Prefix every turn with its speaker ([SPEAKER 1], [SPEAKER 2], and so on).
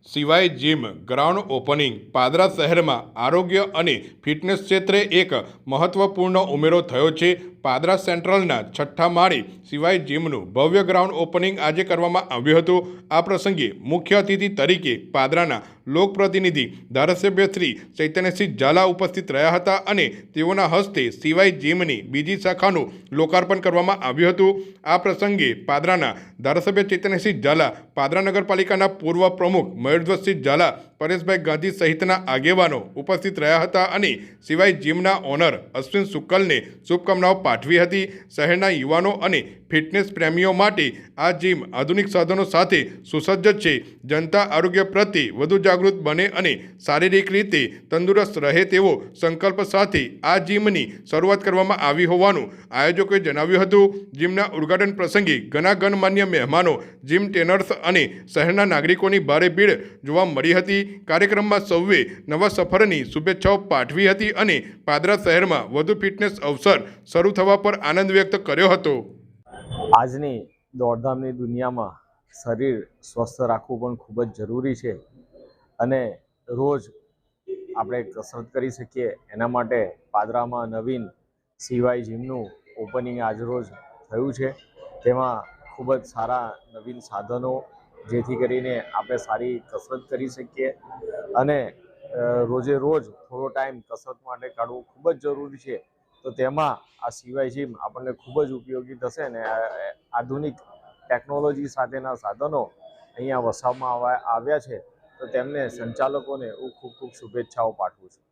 [SPEAKER 1] સિવાય gym ground opening Padra શહેરમાં આરોગ્ય અને ફિટનેસ ક્ષેત્રે એક મહત્વપૂર્ણ ઉમેરો થયો છે। પાદરા સેન્ટ્રલના છઠ્ઠા માળે સિવાય જીમનું ભવ્ય ગ્રાઉન્ડ ઓપનિંગ આજે કરવામાં આવ્યું હતું। આ પ્રસંગે મુખ્ય અતિથિ તરીકે પાદરાના લોકપ્રતિનિધિ ધારાસભ્ય શ્રી ચૈતન્યસિંહ ઝાલા ઉપસ્થિત રહ્યા હતા અને તેઓના હસ્તે સિવાય જીમની બીજી શાખાનું લોકાર્પણ કરવામાં આવ્યું હતું। આ પ્રસંગે પાદરાના ધારાસભ્ય ચૈતન્યસિંહ ઝાલા, પાદરા નગરપાલિકાના પૂર્વ પ્રમુખ મયુરધ્વજસિંહ ઝાલા, પરેશભાઈ ગાંધી સહિતના આગેવાનો ઉપસ્થિત રહ્યા હતા અને સિવાય જીમના ઓનર અશ્વિન શુક્લને શુભકામનાઓ પાઠવી હતી। શહેરના યુવાનો અને ફિટનેસ પ્રેમીઓ માટે આ જીમ આધુનિક સાધનો સાથે સુસજ્જ છે। જનતા આરોગ્ય પ્રત્યે વધુ જાગૃત બને અને શારીરિક રીતે તંદુરસ્ત રહે તેવો સંકલ્પ સાથે આ જીમની શરૂઆત કરવામાં આવી હોવાનું આયોજકોએ જણાવ્યું હતું। જીમના ઉદ્ઘાટન પ્રસંગે ઘણા ગણમાન્ય મહેમાનો, જીમ ટ્રેનર્સ અને શહેરના નાગરિકોની ભારે ભીડ જોવા મળી હતી। કાર્યક્રમમાં સૌએ નવા સફરની શુભેચ્છાઓ પાઠવી હતી અને પાદરા શહેરમાં વધુ ફિટનેસ અવસર શરૂ થવા પર આનંદ વ્યક્ત કર્યો હતો।
[SPEAKER 2] આજની દોડધામની દુનિયામાં શરીર સ્વસ્થ રાખવું પણ ખૂબ જ જરૂરી છે અને રોજ આપણે કસરત કરી શકીએ એના માટે પાદરામાં નવીન સિવાય જીમનું ઓપનિંગ આજરોજ થયું છે। તેમાં ખૂબ જ સારા નવીન સાધનો, જેથી કરીને આપણે સારી કસરત કરી શકીએ અને રોજે રોજ થોડો ટાઈમ કસરત માટે કાઢવું ખૂબ જ જરૂરી છે। તો તેમાં આ સિવાય જીમ આપણને ખૂબ જ ઉપયોગી થશે અને આધુનિક ટેકનોલોજી સાથેના સાધનો અહીંયા વસાવવામાં આવ્યા છે, તો તેમને સંચાલકોને હું ખૂબ ખૂબ શુભેચ્છાઓ પાઠવું છું।